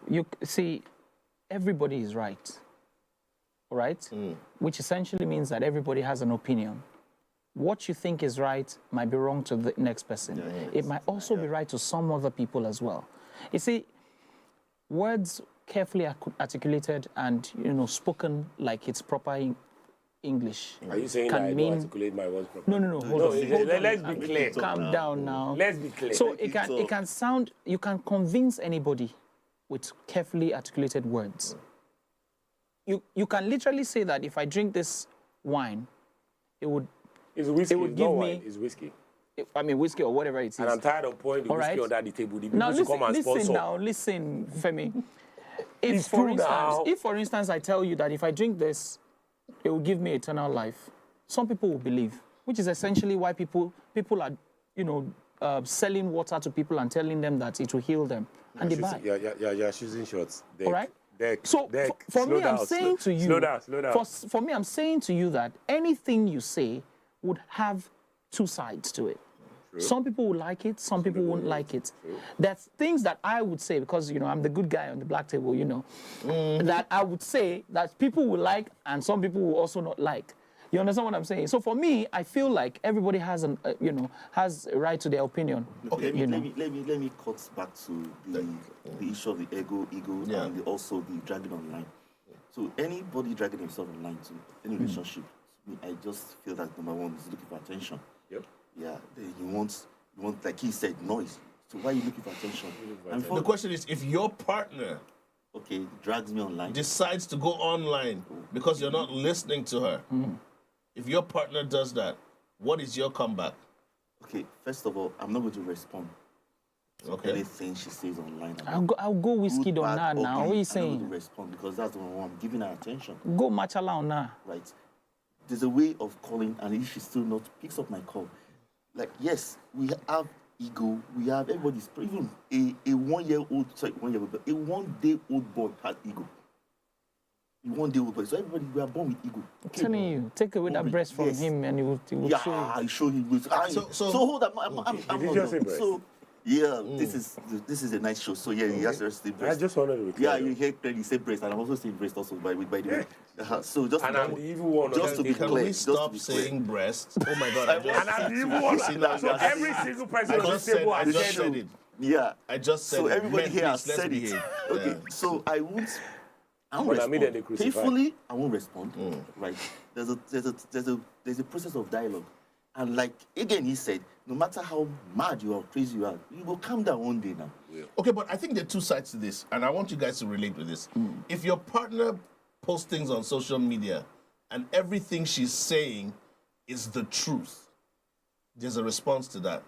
you see, everybody is right, all right? Which essentially means that everybody has an opinion. What you think is right might be wrong to the next person. It might also be right to some other people as well. You see, words carefully articulated and, spoken like it's proper English. Are you saying that I don't articulate my words properly? No, hold on. Let's be clear. Calm down now. Let's be clear. So it can sound, you can convince anybody with carefully articulated words. You can literally say that if I drink this wine, it would whiskey. It would give me. It's whiskey. I mean, whiskey or whatever it is. And I'm tired of pouring the whiskey on that table. The now, come and sponsor. Listen, Femi. If, for instance, I tell you that if I drink this, it will give me eternal life, some people will believe, which is essentially why people are, selling water to people and telling them that it will heal them, and they buy. Yeah, shooting shots. All right? For me, I'm saying to you, slow down. For me, I'm saying to you that anything you say would have two sides to it. True. Some people will like it, some people won't like it. There's things that I would say, because, I'm the good guy on the black table, that I would say that people will like and some people will also not like. You understand what I'm saying? So for me, I feel like everybody has has a right to their opinion. Okay, let me cut back to the issue of the ego, and also the dragging online. So anybody dragging himself online to any relationship, I just feel that number one is looking for attention. Yep. Yeah, you want, like he said, noise. So why are you looking for attention? The question is, if your partner drags me online, decides to go online because you're not listening to her, if your partner does that, what is your comeback? Okay, first of all, I'm not going to respond to anything she says online. I'll go whiskey on that now. What are you saying? I'm not going to respond because that's the one I'm giving her attention. Go machala on now. Right. There's a way of calling, and if she still not picks up my call, like, yes, we have ego, we have everybody's, even a 1 year old, sorry, 1 year old, a 1 day old boy had ego. A 1 day old boy, so everybody, we are born with ego. I'm telling you, take away that breast from him and he will show you. I show him. So hold on, I'm not. So, yeah, this is a nice show. So yeah, he has to say breast. I just wanted to be clear. Yeah, you hear clearly say breast, and I'm also saying breast also by the way. So just and I'm the evil one. Just to be clear, can we stop saying breast? Oh my God! And I'm the evil one. So every single person on this table has said it. Yeah, I just said. So everybody here has said it. Okay, so I won't respond. Painfully, I won't respond. Right? There's a process of dialogue. And like, again, he said, no matter how mad you are, crazy you are, you will calm down one day now. Yeah. Okay, but I think there are two sides to this, and I want you guys to relate with this. If your partner posts things on social media and everything she's saying is the truth, there's a response to that.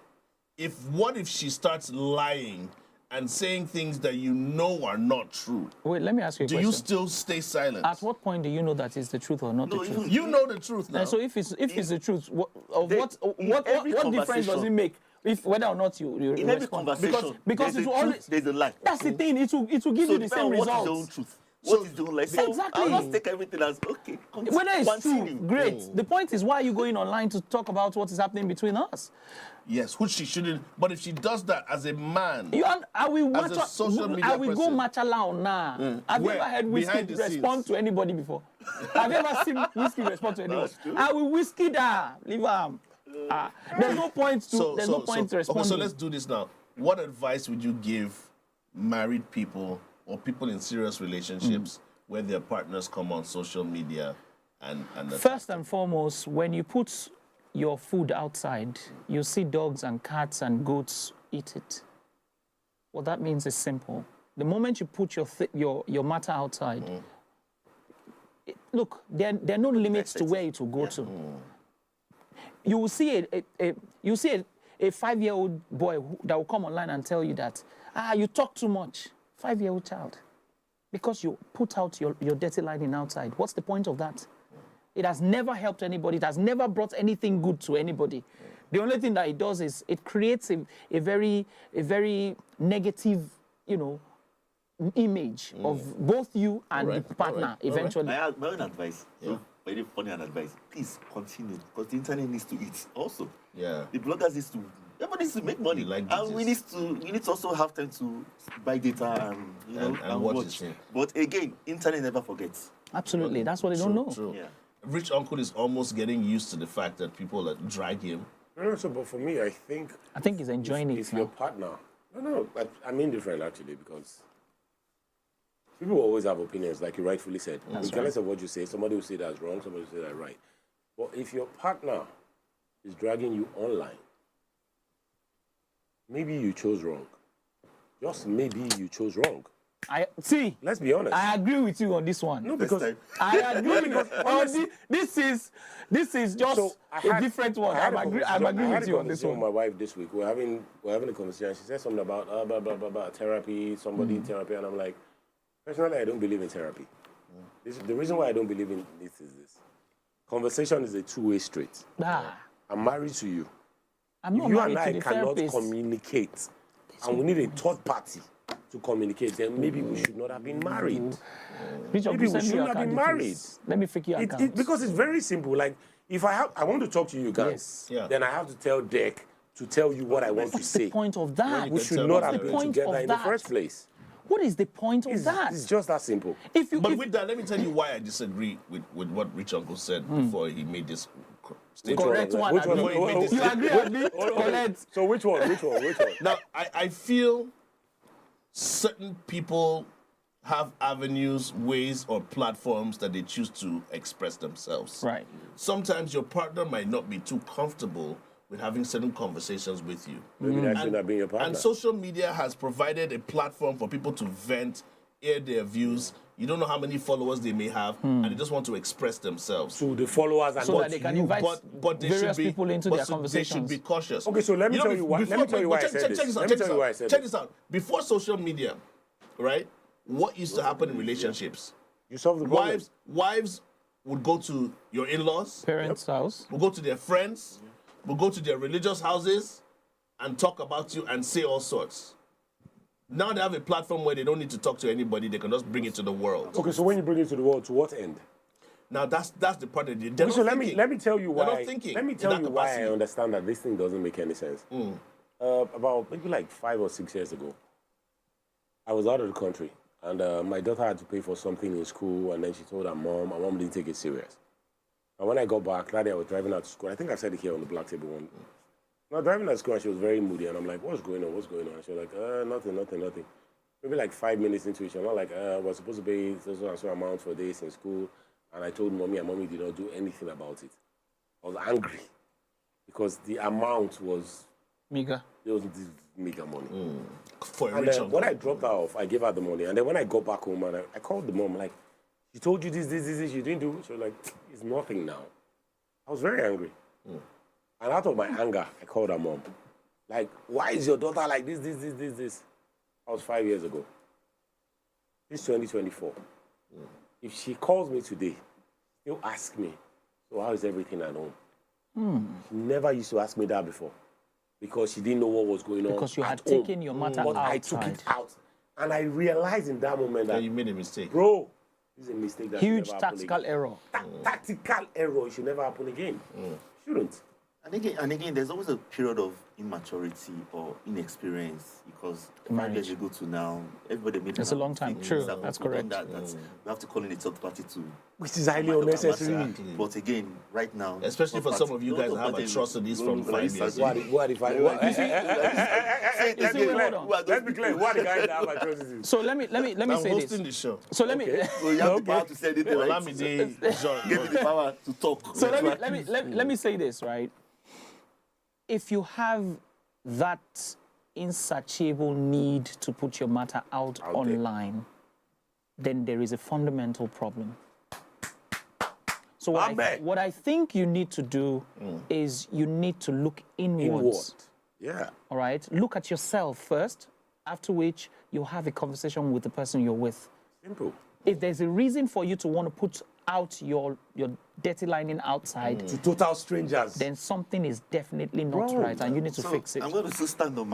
What if she starts lying and saying things that you know are not true? Wait, let me ask you a question. Do you still stay silent? At what point do you know that it's the truth or not the truth? You know the truth now. So if it's the truth, what difference does it make if whether or not you in every conversation? Because it will always there's a lie. That's the thing. It will give you the same results. What is the own truth? What is the own lie? So exactly. I'll not take everything as okay. Whether it's true, great. The point is, why are you going online to talk about what is happening between us? Yes, which she shouldn't. But if she does that as a man, I will as a social media person, go machala now. Have you ever heard whiskey respond to anybody before? Have you ever seen whiskey respond to anyone? I will whiskey that. Leave him. There's no point to responding. Okay, so let's do this now. What advice would you give married people or people in serious relationships where their partners come on social media and first and foremost, when you put your food outside, you see dogs and cats and goats eat it. What that means is simple. The moment you put your matter outside, look, there are no limits to where it will go to. You will see a 5-year-old boy that will come online and tell you that you talk too much. 5-year-old child, because you put out your dirty lining outside. What's the point of that? It has never helped anybody. It has never brought anything good to anybody. The only thing that it does is it creates a very negative, image of both you and the partner eventually. My own advice, very funny advice. Please continue, because the internet needs to eat also. Yeah. The bloggers needs to Everybody needs to make money. And we need to also have time to buy data and watch. But again, internet never forgets. Absolutely, that's what they don't know. True. Yeah. Rich Uncle is almost getting used to the fact that people drag him. No, so, but for me, I think he's enjoying it if now. your partner. No, I'm indifferent actually, because people always have opinions, like you rightfully said. Regardless of what you say, somebody will say that's wrong, somebody will say that's right. But if your partner is dragging you online, maybe you chose wrong. Just maybe you chose wrong. Let's be honest. I agree with you on this one. No, because I agree because this is just a different one. I'm agree with you on this one. With my wife this week, we're having a conversation. She said something about blah blah blah therapy, somebody in therapy, and I'm like, personally, I don't believe in therapy. The reason why I don't believe in this is this: conversation is a two-way street. I'm married to you. I'm not you married and I to the cannot therapist. communicate, and we need a third party to communicate, then maybe we should not have been married. Bishop, Maybe we shouldn't have been married. Let me fake your account. Because it's very simple. Like, if I want to talk to you guys, then I have to tell Dick to tell you what I want to say. What's the point of that? We should not have been together in the first place. What is the point of that? It's just that simple. But with that, let me tell you why I disagree with what Rich Uncle said before he made this statement. Correct one. You agree? Correct. So which one? Now, I feel certain people have avenues, ways, or platforms that they choose to express themselves. Right. Sometimes your partner might not be too comfortable with having certain conversations with you. Maybe that should not be your partner. And social media has provided a platform for people to vent, air their views. You don't know how many followers they may have, and they just want to express themselves. To the followers and so that they can invite but they various should be, people into their conversations. They should be cautious. Okay, so let me tell you why. Let me tell you why I said this. Check this out. Before social media, right? What used to happen in relationships? You solve the problem. Wives would go to your in-laws, parents' house, would go to their friends, would go to their religious houses, and talk about you and say all sorts. Now they have a platform where they don't need to talk to anybody. They can just bring it to the world. Okay, so when you bring it to the world, to what end? Now that's the part that they're not so thinking. let me tell you why. They're not thinking. Let me tell you why I understand that this thing doesn't make any sense. About maybe like 5 or 6 years ago, I was out of the country, and my daughter had to pay for something in school, and then she told her mom. Her mom didn't take it serious. And when I got back, that day I was driving out to school. I think I said it here on the black table one. Now driving out to school, and she was very moody, and I'm like, "What's going on? What's going on?" And she was like, "Nothing." Maybe like 5 minutes into it, she's not like, "We're supposed to pay so amount for this in school," and I told mommy, and mommy did not do anything about it. I was angry because the amount was meager. It was this meager money. For a and rich then when I dropped her off, I gave her the money, and then when I got back home, and I called the mom, like, "She told you this, you didn't do it." She was like, "It's nothing now." I was very angry. And out of my anger, I called her mom. Like, "Why is your daughter like this? That was 5 years ago. It's 2024. If she calls me today, she'll ask me, "So how is everything at home?" She never used to ask me that before because she didn't know what was going on. Because you had taken your matter but outside. I took it out. And I realized in that moment that you made a mistake. Bro, this is a mistake that huge should never happen tactical again. error. Tactical error. It should never happen again. Shouldn't. And again, there's always a period of immaturity or inexperience because 5 years ago to now, everybody made It's a long time. True, that's correct. We have to call in a third party to. Which is highly unnecessary. But again, right now, especially for some of you guys that have atrocities from 5 years. What if I? Let's be clear. What the guys that have atrocities? So let me say I'm this. hosting the show. So let me. So you have the power to say anything. Well, Right? Give Give me the power to talk. So let me say this, right? If you have that insatiable need to put your matter out online, then there is a fundamental problem. So what I think you need to do is you need to look inwards. Yeah. All right? Look at yourself first, after which you'll have a conversation with the person you're with. Simple. If there's a reason for you to want to put out your dirty lining outside, To total strangers. then something is definitely not right, and you need to fix it. I'm going to still stand on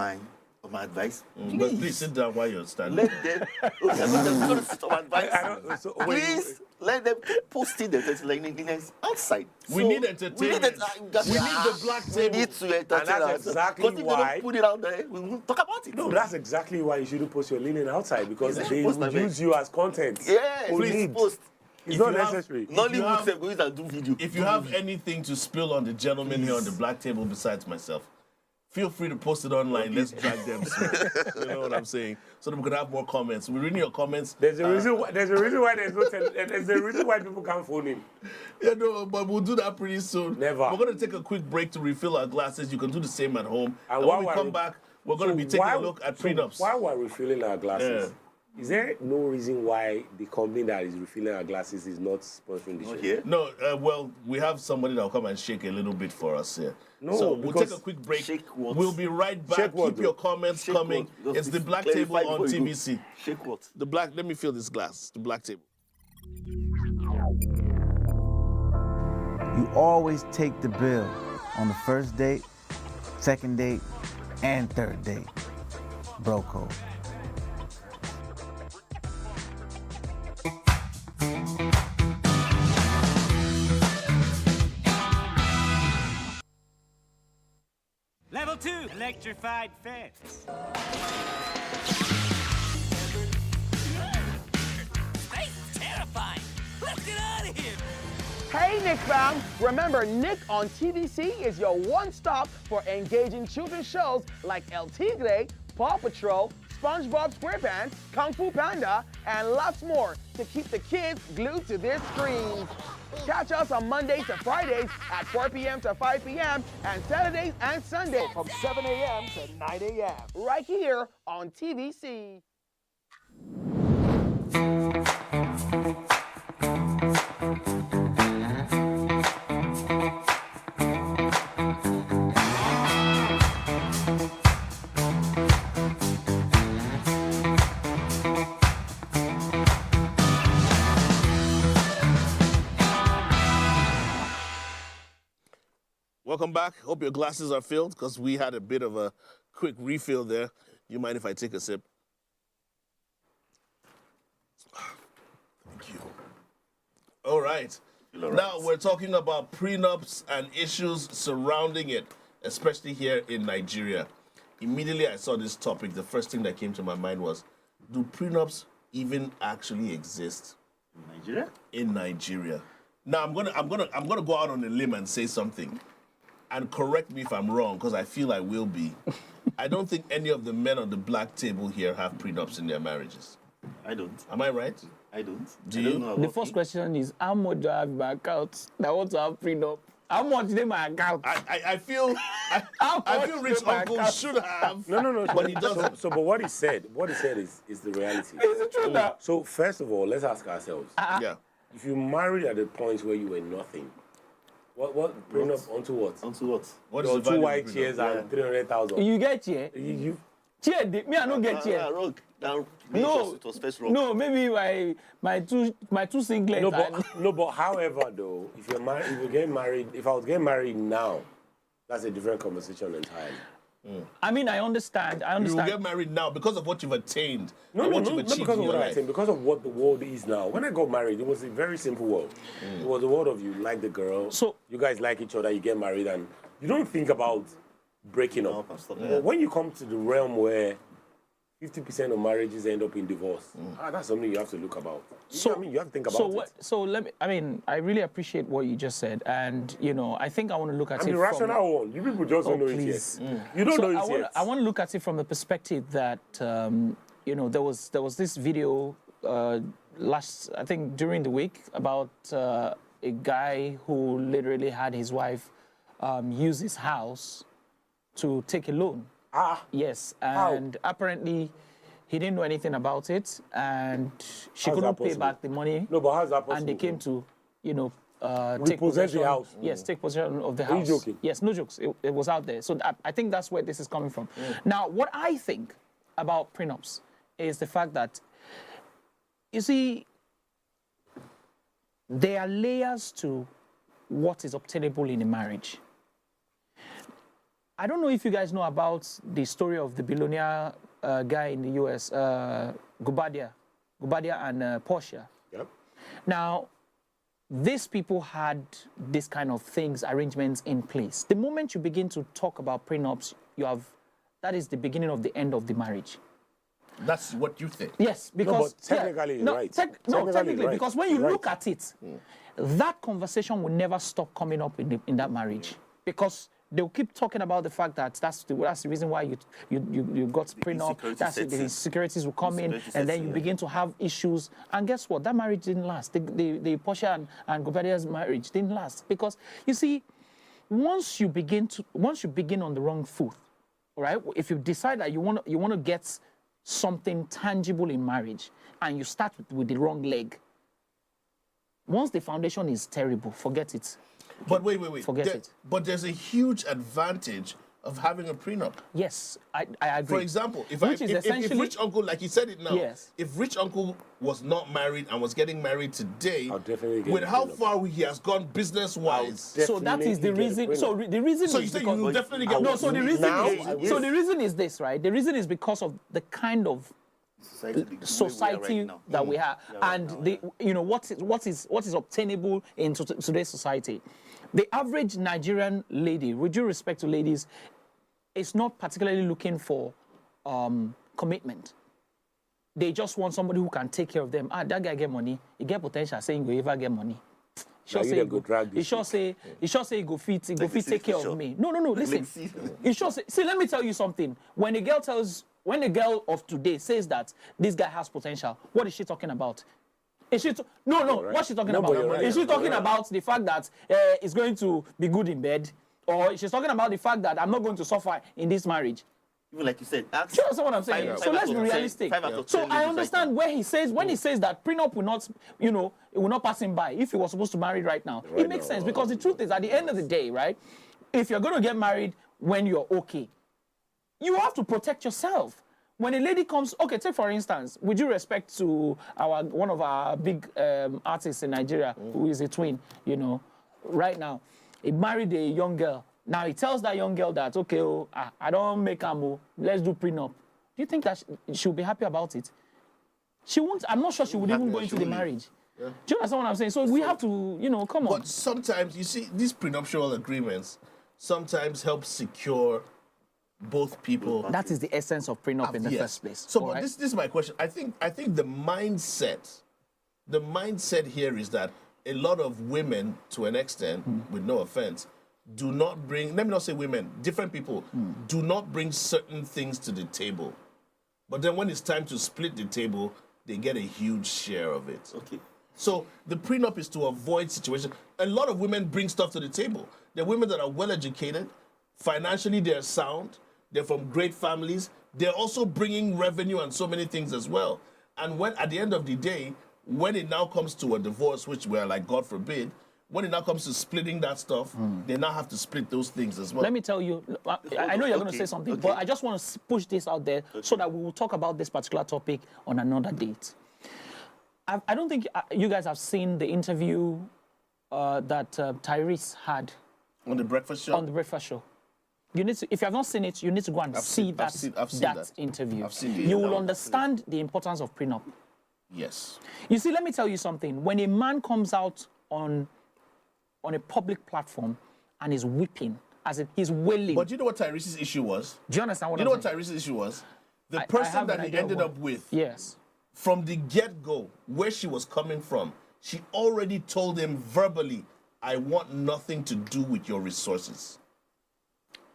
my advice. But please sit down while you're standing. Let them. Okay, I'm not going to sit on my advice. So, Please let them keep posting the entertainment outside. We need entertainment. We need the black We table. need to entertain And that's ourselves. exactly Because if why- they don't put it out there, we will talk about it. No, that's exactly why you shouldn't post your linen outside, because Yes, they post would them. use you as content. Yes, Only please need. post. It's If not you have- necessary. Nollywood say go and do video. If you have anything to spill on the gentlemen here on the black table besides myself, feel free to post it online. Let's drag them through. You know what I'm saying? So that we can have more comments. We're reading your comments. There's a reason why. There's a reason why there's a reason why people can't phone him. Yeah, no, but we'll do that pretty soon. Never. We're going to take a quick break to refill our glasses. You can do the same at home. And And when while we we're- come back, we're going to be taking a look at prenups. While we're refilling our glasses, is there no reason why the company that is refilling our glasses is not sponsoring the show? Okay. No, well, we have somebody that will come and shake a little bit for us here. No, So we'll because- take a quick break. Shake what? We'll be right back. Shake what, Keep your though? comments Shake coming. what? Just It's the Black clarify Table on before you go. TVC. Shake what? The black. Let me fill this glass. The Black Table. You always take the bill on the first date, second date, and third date. Bro code. Level 2, electrified fence. Space is terrifying. Let's get out of here. Hey, Nick fam! Remember, Nick on TVC is your one-stop for engaging children's shows like El Tigre, Paw Patrol, SpongeBob SquarePants, Kung Fu Panda, and lots more to keep the kids glued to their screens. Catch us on Mondays to Fridays at 4 p.m. to 5 p.m. and Saturdays and Sundays from 7 a.m. to 9 a.m. right here on TVC. Welcome back. Hope your glasses are filled because we had a bit of a quick refill there. Do you mind if I take a sip? Thank you. All right. Now we're talking about prenups and issues surrounding it, especially here in Nigeria. Immediately I saw this topic, the first thing that came to my mind was, do prenups even actually exist Nigeria? in Nigeria? Now I'm gonna go out on a limb and say something, and correct me if I'm wrong, because I feel I will be. I don't think any of the men on the black table here have prenups in their marriages. I don't. Am I right? I don't. Do I you? don't know The about first it. question is, how much do I have in my account that I want to have prenup? How much is in my account? I feel How I much feel is rich in my uncle account? should have. No. But he doesn't. But what he said is the reality. Is it true now? So first of all, let's ask ourselves: Yeah. if you married at the point where you were nothing, what prenup onto what? Onto what? What is Your the two value white of prenup? chairs and 300,000. You get here? You Chair, me, I don't get chair. Wrong. Now, No, it was first wrong. no, maybe my two singlets. no, and- but however though, if you're married, if you get married, if I was getting married now, that's a different conversation entirely. I mean, I understand. You will understand. get married now because of what you've attained. No, and no, what no, you've not achieved because in of your what I'm life. saying, because of what the world is now. When I got married, it was a very simple world. It was a world of you like the girl, So- you guys like each other, you get married, and you don't think about breaking up. and stuff. But when you come to the realm where 50% of marriages end up in divorce, that's something you have to look about. I mean, you have to think about it. So let me. I mean, I really appreciate what you just said, and I think I want to look at I'm it the from. rational one. You people just don't know please. it yet. You don't know it yet. I want to look at it from the perspective that there was this video I think during the week about a guy who literally had his wife use his house to take a loan. Yes, and apparently he didn't know anything about it, and she How's couldn't that pay possible? back the money. No, but how's that possible? And they came to, Repossess take the possession. house. Yes, take possession of the Are you house. joking? Yes, no jokes. It was out there. So I think that's where this is coming from. Now, what I think about prenups is the fact that, you see, there are layers to what is obtainable in a marriage. I don't know if you guys know about the story of the billionaire guy in the US, Gubadia and Portia. Yep. Now, these people had this kind of things, arrangements in place. The moment you begin to talk about prenups, that is the beginning of the end of the marriage. That's what you think. Yes, because but technically, right. Technically, right. because when you Right. look at it, that conversation will never stop coming up in that marriage, because they'll keep talking about the fact that that's the reason why you got prenup. insecurity That's sets the in. insecurities will come in, Insecurity and then sets you in. begin to have issues. And guess what? That marriage didn't last. The Portia and Gobadia's marriage didn't last, because you see, once you begin on the wrong foot, all right? If you decide that you want to get something tangible in marriage, and you start with the wrong leg, once the foundation is terrible, forget it. But wait. Forget it. But there's a huge advantage of having a prenup. Yes, I agree. For example, if Rich Uncle, like he said it now, Yes. if Rich Uncle was not married and was getting married today, I'll definitely get with a how prenup. far he has gone business-wise. So that is the reason. So the reason So is you say because you will definitely get no. one. So the reason Now, is I will. so the reason is this, right? The reason is because of the kind of society that we have, and what is obtainable in today's society. The average Nigerian lady, with due respect to ladies, is not particularly looking for commitment. They just want somebody who can take care of them. That guy get money, he get potential, saying he ever get money. He sure say he go fit take care of me. No. Listen, he sure say. See, let me tell you something. When a girl of today says that this guy has potential, what is she talking about? Is she what's she talking about? Right. Is she talking about the fact that it's going to be good in bed, or is she talking about the fact that I'm not going to suffer in this marriage? Even like you said, Do you understand what I'm saying? So let's be realistic. So I understand where he says, when he says that prenup will not, it will not pass him by if he was supposed to marry right now. It makes sense, because the truth is, at the end of the day, right, if you're going to get married when you're okay, you have to protect yourself. When a lady comes, okay, take for instance, with due respect to one of our big artists in Nigeria, who is a twin, right now, he married a young girl. Now he tells that young girl that, okay, I don't make ammo, let's do prenup. Do you think that she'll be happy about it? She won't. I'm not sure she would even go into the marriage. Yeah. Do you understand what I'm saying? So we have to, come on. But sometimes, you see, these prenuptial agreements sometimes help secure both people. That is the essence of prenup in the first place. So, but this is my question. I think the mindset here is that a lot of women, to an extent, with no offense, do not bring, let me not say women, different people, do not bring certain things to the table. But then when it's time to split the table, they get a huge share of it. Okay. So the prenup is to avoid situations. A lot of women bring stuff to the table. They're women that are well educated, financially they're sound, they're from great families. They're also bringing revenue and so many things as well. And when at the end of the day, when it now comes to a divorce, which we're like, God forbid, when it now comes to splitting that stuff, they now have to split those things as well. Let me tell you, I know you're going to say something, but I just want to push this out there so that we will talk about this particular topic on another date. I don't think you guys have seen the interview that Tyrese had on the breakfast show. On the breakfast show, you need to. If you have not seen it, you need to go and see that interview. I've seen it. You will understand the importance of prenup. Yes. You see, let me tell you something. When a man comes out on a public platform and is weeping, as in he's wailing. But you know what Tyrese's issue was? Do you understand what I'm saying? You know what Tyrese's issue was? The person that he ended up with. Yes. From the get-go, where she was coming from, she already told him verbally, I want nothing to do with your resources.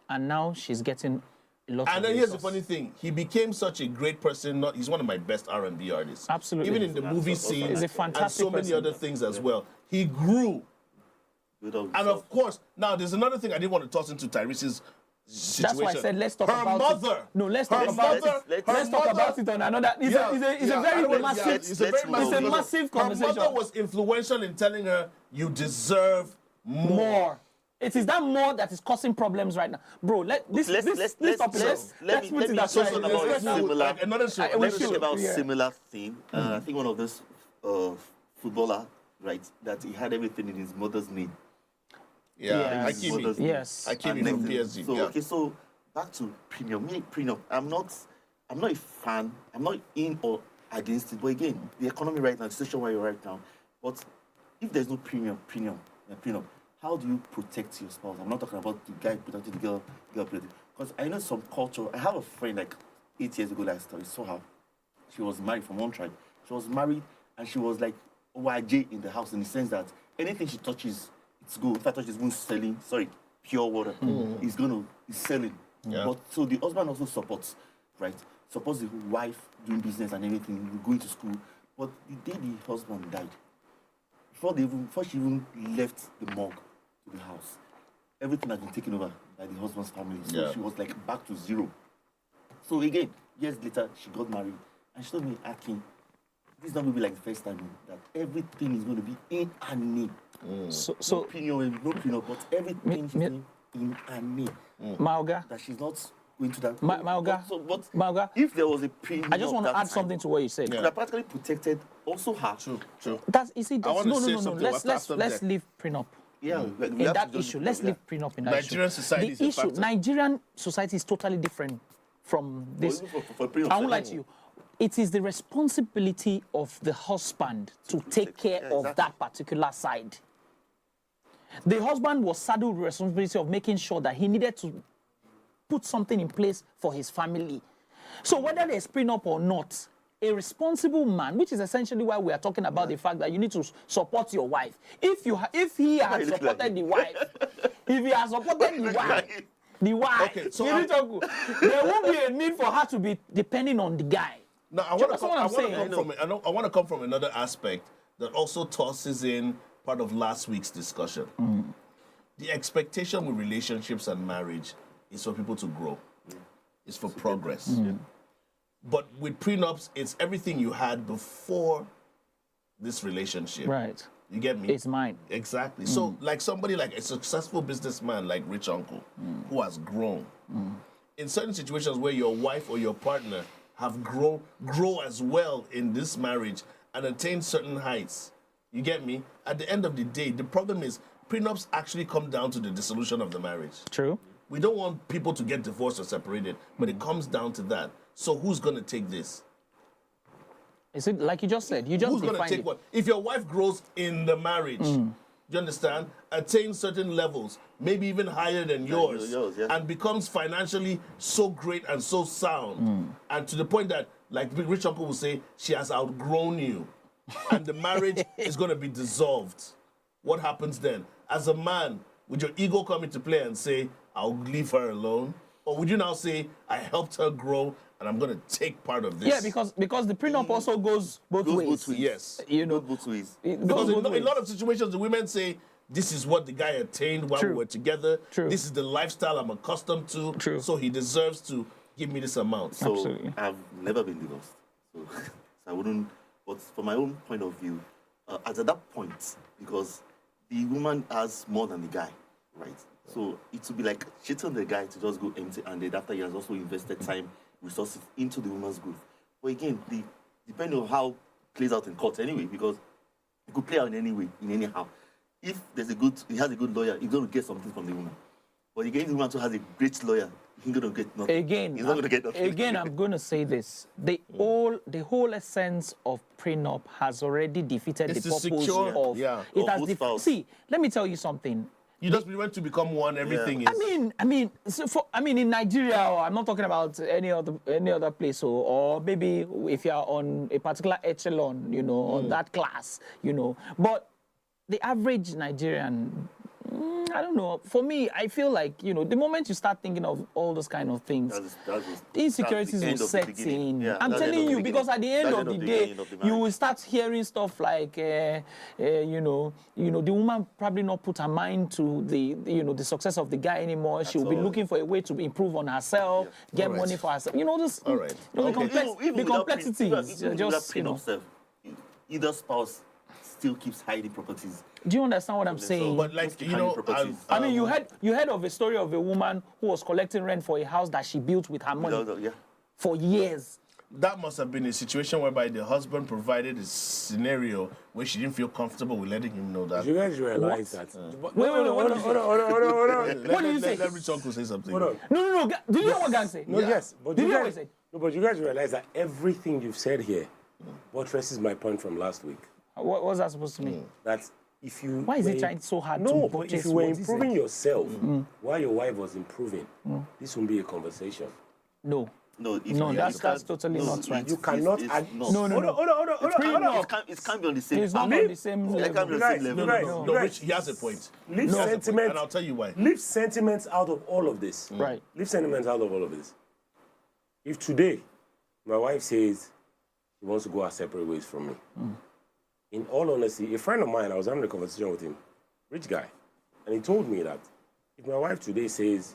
And now she's getting a lot of And then here's the funny thing. He became such a great person. He's one of my best R&B artists. Absolutely. Even in the movie scene He's a fantastic and so many other things as well. He grew. And of course, now there's another thing I didn't want to toss into Tyrese's situation. That's why I said let's talk her about mother. it. No, let's talk about it. Let's talk about it on another. It's a massive conversation. Her mother was influential in telling her, you deserve more. It is that more that is causing problems right now, bro. Let's put it that way. Let's talk about similar thing. I think one of this footballer, right, that he had everything in his mother's name. Yeah, Yes. Hakimi. Yes. Hakimi from PSG. So yeah. okay, so back to premium. Me prenup. I'm not a fan. I'm not in or against it. But again, the economy right now, the situation where you're right now. But if there's no prenup, how do you protect your spouse? I'm not talking about the guy protecting the girl protecting. Because I know some culture. I have a friend like 8 years ago that I saw her. She was married from one tribe. She was married and she was like OYJ in the house in the sense that anything she touches, it's good. If I touch this wound selling, pure water, it's selling. Yeah. But so the husband also supports, right? Supports the wife doing business and everything, going to school. But the day the husband died, before she even left the morgue to the house, everything had been taken over by the husband's family. So she was like back to zero. So again, years later, she got married and she told me, Akin, this is not going to be like the first time that everything is going to be in her name. So No prenup, but everything she's doing in her name. Mauga, That she's not going to that. Mauga, But Mauga, if there was a prenup, I just want to add something to what you said. Could have practically protected also her. True. That's you see. I want to No. say something after Let's that. leave prenup. Yeah, In that issue, let's leave prenup in that Nigerian issue. society is a The issue, factor. Nigerian society is totally different from this. For prenup, I won't lie to you. It is the responsibility of the husband to take care of that particular side. The husband was saddled with the responsibility of making sure that he needed to put something in place for his family. So whether there's prenup or not, a responsible man, which is essentially why we are talking about the fact that you need to support your wife. If he has supported the wife, if he has supported the wife, Okay, so there won't be a need for her to be depending on the guy. Now, I want to come from another aspect that also tosses in part of last week's discussion. The expectation with relationships and marriage is for people to grow. It's for progress. But with prenups, it's everything you had before this relationship. Right. You get me? It's mine. Exactly. So, like somebody like a successful businessman like Rich Uncle, who has grown, in certain situations where your wife or your partner have grow as well in this marriage and attain certain heights, you get me? At the end of the day, the problem is prenups actually come down to the dissolution of the marriage. True. We don't want people to get divorced or separated, but it comes down to that. So who's going to take this? Is it like you just said? You just Who's going to defined take it. what? If your wife grows in the marriage, do you understand? Attains certain levels, maybe even higher than yours, and becomes financially so great and so sound, and to the point that, like Rich Uncle will say, she has outgrown you, and the marriage is going to be dissolved. What happens then? As a man, would your ego come into play and say, I'll leave her alone? Or would you now say, I helped her grow and I'm going to take part of this? Yeah, because the prenup also goes both ways. Yes. You know, both ways. it Because goes in both a lot ways. of situations, the women say, this is what the guy attained while we True. were together. True. This is the lifestyle I'm accustomed to. True. So he deserves to give me this amount. So Absolutely. I've never been divorced. So, I wouldn't, but from my own point of view, at that point, because the woman has more than the guy, right? So it would be like cheating the guy to just go empty-handed after he has also invested time, resources into the woman's growth. But again, depending on how it plays out in court anyway, because it could play out in any way, in anyhow. If he has a good lawyer, he's going to get something from the woman. But again, the woman who has a great lawyer, he's going to get nothing. Again, he's not going to get nothing. Again, I'm going to say this: the whole essence of prenup has already defeated It's the to purpose secure- of yeah. it. Of Has both spouses. see, let me tell you something. You just want to become one, everything is. I mean, in Nigeria, or I'm not talking about any other place, or maybe if you are on a particular echelon, you know, on that class, you know. But the average Nigerian, I don't know. For me, I feel like, you know, the moment you start thinking of all those kind of things, insecurities will set in. Yeah, I'm telling you, because at the end of the day, you will start hearing stuff like, you know, the woman probably not put her mind to the success of the guy anymore. She will be looking for a way to improve on herself, get money for herself. You know, this. All right. You know, Okay. the complexities. Just, you know. Either spouse still keeps hiding properties. Do you understand what I'm saying? But like, you know, I mean, you heard of a story of a woman who was collecting rent for a house that she built with her money for years. that must have been a situation whereby the husband provided a scenario where she didn't feel comfortable with letting him know that. You guys realize that? Wait, hold on. What did you say? Let Rich Uncle say something. Hold on. No. Did you hear what Gang said? No, yes. But Did you you hear what guys, he said? no, but you guys realize that everything you've said here buttresses my point from last week. What was that supposed to mean? That if you Why is were- he trying so hard No, to but buttress if you were what he said? improving yourself while your wife was improving, this won't be a conversation. No. No, That's totally not right. You cannot It's add. not. No. Hold on. It can't be on the same. It's not Leave- on the same It can't level. be on the same level. guys, No, Rich, he has a point. Leave He has a point, sentiment. and I'll tell you why. Leave sentiments out of all of this. Right. Leave sentiments out of all of this. If today my wife says she wants to go our separate ways from me, in all honesty, a friend of mine, I was having a conversation with him, rich guy, and he told me that if my wife today says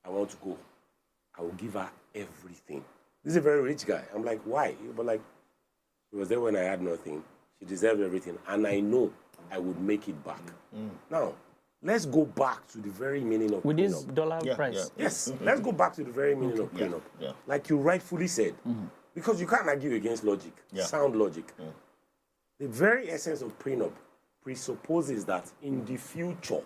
I want to go, I will give her everything. This is a very rich guy. I'm like, why? But like, she was there when I had nothing. She deserved everything, and I know I would make it back. Now, let's go back to the very meaning of With this prenup. dollar Yeah, price. yeah. Yes, let's go back to the very meaning of prenup. yeah. Like you rightfully said, because you can't argue against logic, Yeah. sound logic. The very essence of prenup presupposes that in the future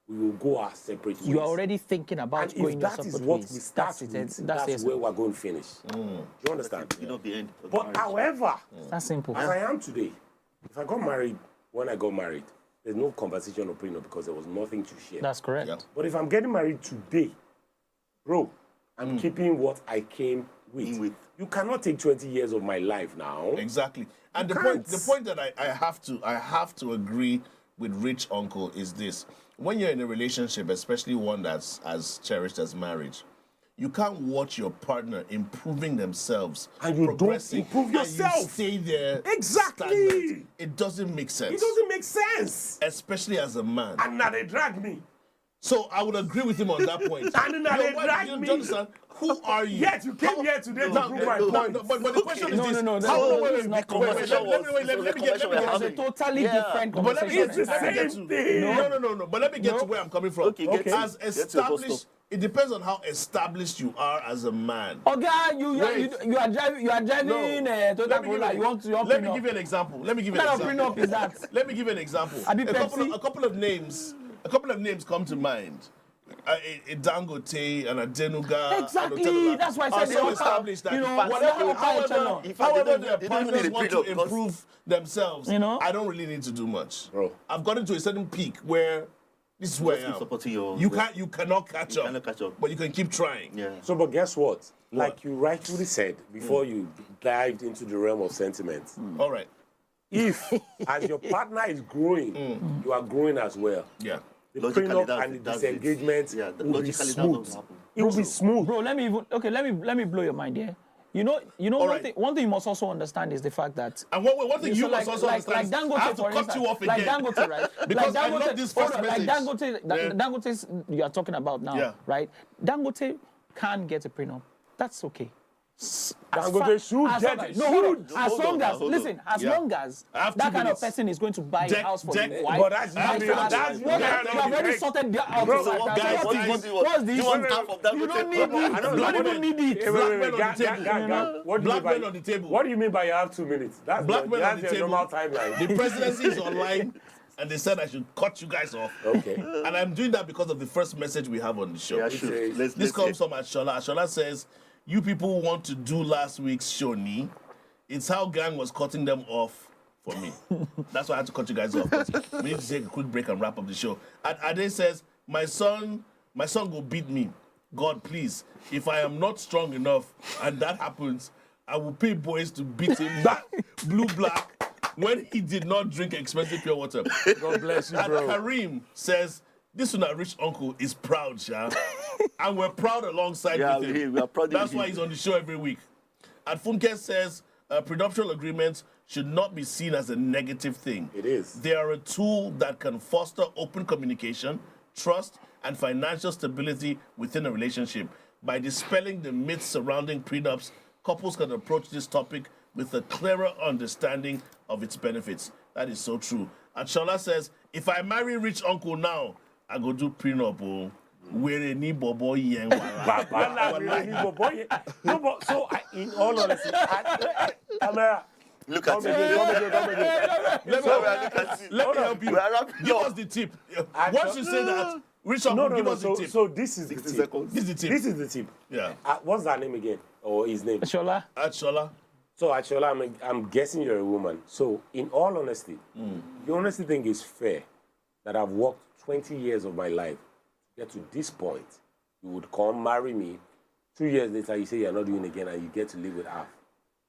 we will go our separate ways. You are already thinking about and going if your that is separate what ways. we start That's with, it. that's That's where it. we're going to finish. Do you understand? You know, the end of But marriage. however, That's simple. as I am today, if I got married when I got married, there's no conversation of prenup because there was nothing to share. That's correct. Yeah. But if I'm getting married today, bro, I'm keeping what I came with. You cannot take 20 years of my life now. Exactly. And You the point can't. that I have to agree with Rich Uncle is this. When you're in a relationship, especially one that's as cherished as marriage, you can't watch your partner improving themselves And you don't progressing, improve and you yourself. stay there. Exactly. stagnant. It doesn't make sense. It doesn't make sense. Especially as a man. And now they drag me. So I would agree with him on that point. And now they Your wife, drag you me. understand? Who are you? Yet you came here today to prove my No, point. but the question is this. No, How- this wait, is not wait, wait, conversation. let me get It's a totally different But let me conversation. get to entirely. no. But let me get to where I'm coming from. Okay, get to- As get to your established, bus stop. it depends on how established you are as a man. Okay, you are driving No. Toyota Let me give Corolla. you- You want to let me give you an example. Let me give you What an kind of example. prenup is that? Let me give you an example. Abi A Pepsi? couple of names come to mind. A Dangote and a Denuga. Exactly. That's why I said are they so offer, established that you know, whatever, whatever however, In fact, however they their don't partners need a want to prenup because- improve themselves, You know? I don't really need to do much. Bro. I've gotten to a certain peak where this is where Just I keep am. supporting your- You cannot catch You up. cannot catch up. But you can keep trying. Yeah. So, but guess what? Like you rightfully said before you dived into the realm of sentiment, All right. if as your partner is growing, you are growing as well. Yeah. The Logically, prenup and the that's it. disengagement Yeah, will be logically, that smooth. doesn't happen. It will be smooth. Bro, let me blow your mind here. You know All one right. thing you must also understand is the fact that And one thing you so must also understand is Dangote, I have to for cut instance, you off like again. Dangote, right? Because like I love this first hold on, like message. Dangote, Yeah. Dangote's you are talking about now, Yeah. right? Dangote can get a prenup. That's okay. Dangote should get it. No, hold on. Should. As Hold long on, as hold on. listen, as Yeah. long as I have that 2 kind of minutes. person is going to buy Deck- a house for deck- the wife. But that's I have not to the- answer. that's you not have the already correct. sorted their out. Bro, So what, What's guys, what do you this? want? Do you want? What's Do this? you want half of that? You don't need it. I don't You know. don't even need it. Hey, Black men on the Gang, table. what do you Black mean men by- on the table. What do you mean by you have 2 minutes? That's Black the, men on that's the the table. normal timeline. The presidency is online, and they said I should cut you guys off. Okay. And I'm doing that because of the first message we have on the show. Yeah, sure. This This comes from Ashola. Ashola says, you people want to do last week's show, ni? It's how Gang was cutting them off for me. That's why I had to cut you guys off. 'Cause we need to take a quick break and wrap up the show. And Ade says, my son will beat me. God, please, if I am not strong enough and that happens, I will pay boys to beat him blue-black when he did not drink expensive pure water. God bless you, And bro. Kareem says, this one, rich uncle, is proud, Sha. And we're proud alongside Yeah, with him. we are proud That's with why him. he's on the show every week. And Funke says, prenuptial agreements should not be seen as a negative thing. It is. They are a tool that can foster open communication, trust, and financial stability within a relationship. By dispelling the myths surrounding prenups, couples can approach this topic with a clearer understanding of its benefits. That is so true. And Shola says, if I marry rich uncle now, I go do prenup. Oh. Where any bobo yen. No, but so in all honesty, camera. Look at Come it. Let me help you. Give us the tip. Once you say that, Richard, give us the tip. So this is the 60 tip. seconds. This is the tip. This is the tip. Yeah. What's that name again? Or his name? Shola. Achola. So actually, I'm guessing you're a woman. So in all honesty, the honesty thing is fair that I've worked 20 years of my life to get to this point. You would come, marry me. 2 years later, you say you're not doing it again and you get to live with half.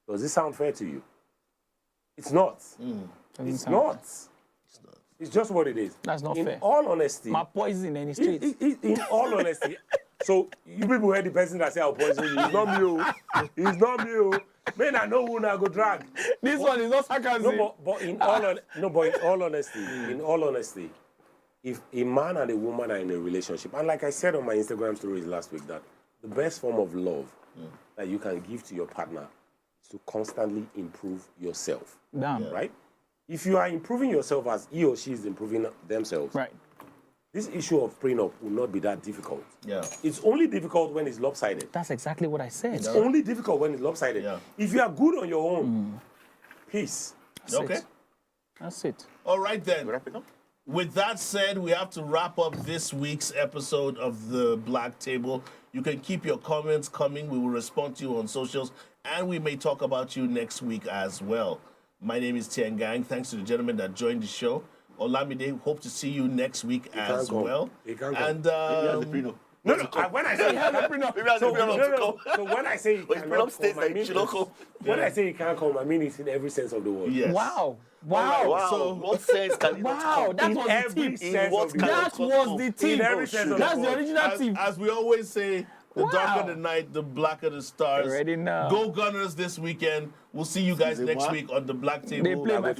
Does this sound fair to you? It's not. It's not. It's just what it is. That's not in fair. In all honesty. My poison in the street. In all honesty. So you people heard the person that say I'll poison you. It's not me. It's not me. Man, I know who now go drag. This one is not sarcasm. No, but in all honesty, if a man and a woman are in a relationship, and like I said on my Instagram stories last week, that the best form of love that you can give to your partner is to constantly improve yourself. Damn. Right? If you are improving yourself as he or she is improving themselves, Right. this issue of prenup will not be that difficult. Yeah. It's only difficult when it's lopsided. That's exactly what I said. It's only difficult when it's lopsided. Yeah. If you are good on your own, peace. Okay. That's it. All right then. Wrap it up. With that said, we have to wrap up this week's episode of the Black Table. You can keep your comments coming. We will respond to you on socials, and we may talk about you next week as well. My name is Tian Gang. Thanks to the gentleman that joined the show. Olamide, hope to see you next week as well. He can't come. And Maybe as the prenup. No, when I say Maybe as the prenup to come. so when I say he But his cannot prenup states come, I that mean he should not it's- come. when I say he can't come, I mean it's in every sense of the word. yes. Wow. Wow. So- What sense can it not Wow. come? That In was the every tip. sense what of the kind word. of That was the In tip. every sense of the That's the word. original tip. As we always say, the Wow. darker the night, the blacker the stars. Already know. Go Gunners this weekend. We'll see you guys Season next one. week on the Black Table. They play my